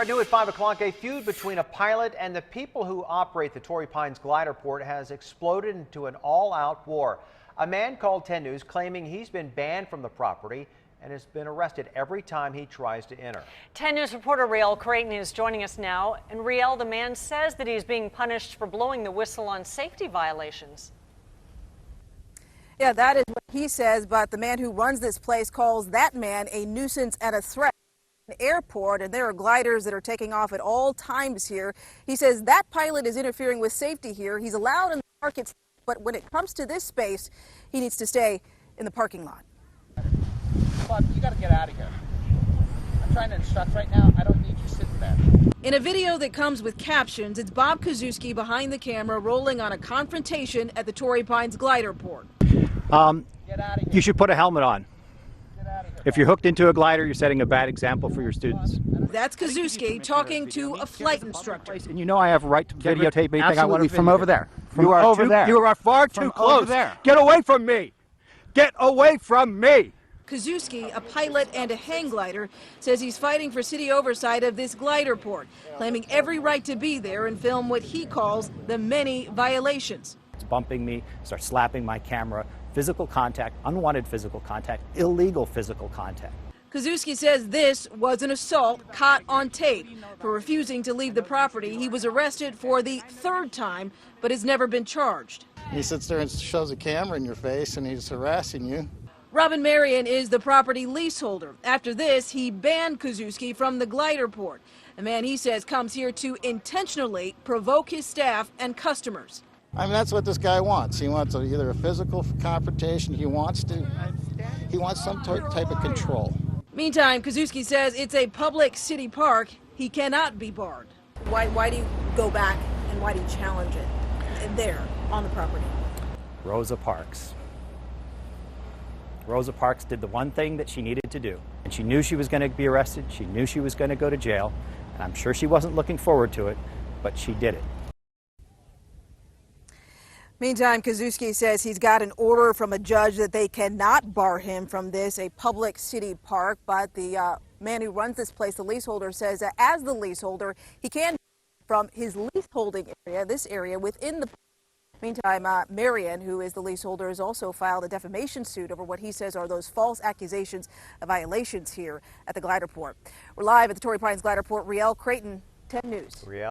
right, new at 5 o'clock, a feud between a pilot and the people who operate the Torrey Pines Gliderport has exploded into an all-out war. A man called 10 News claiming he's been banned from the property and has been arrested every time he tries to enter. 10 News reporter Riel Creighton is joining us now. And Riel, the man says that he's being punished for blowing the whistle on safety violations. Yeah, that is what he says, but the man who runs this place calls that man a nuisance and a threat. An airport, and there are gliders that are taking off at all times here. He says that pilot is interfering with safety here. He's allowed in the market, but when it comes to this space, he needs to stay in the parking lot. Bob, you got to get out of here. I'm trying to instruct right now. I don't need you sitting there. In a video that comes with captions, it's Bob Kozuski behind the camera rolling on a confrontation at the Torrey Pines Gliderport. Get out of here. You should put a helmet on. If you're hooked into a glider, you're setting a bad example for your students. That's Kozuski talking to a flight instructor. And you know I have a right to videotape anything I want to from over there. From You are over there. You are far too close. Over there. Get away from me. Get away from me. Kozuski, a pilot and a hang glider, says he's fighting for city oversight of this gliderport, claiming every right to be there and film what he calls the many violations. It's bumping me, starts slapping my camera, physical contact, unwanted physical contact, illegal physical contact. Kozuski says this was an assault caught on tape. For refusing to leave the property, he was arrested for the third time, but has never been charged. He sits there and shows a camera in your face and he's harassing you. Robin Marion is the property leaseholder. After this, he banned Kozuski from the gliderport. A man he says comes here to intentionally provoke his staff and customers. I mean, that's what this guy wants. He wants either a physical confrontation. He wants some type of control. Meantime, Kozuski says it's a public city park. He cannot be barred. Why do you go back and why do you challenge it there on the property? Rosa Parks. Rosa Parks did the one thing that she needed to do. And she knew she was going to be arrested. She knew she was going to go to jail. And I'm sure she wasn't looking forward to it, but she did it. Meantime, Kozuski says he's got an order from a judge that they cannot bar him from this, a public city park. But the man who runs this place, the leaseholder, says that as the leaseholder, he can from his leaseholding area, this area within the. Meantime, Marion, who is the leaseholder, has also filed a defamation suit over what he says are those false accusations of violations here at the Gliderport. We're live at the Torrey Pines Gliderport. Riel Creighton, 10 News.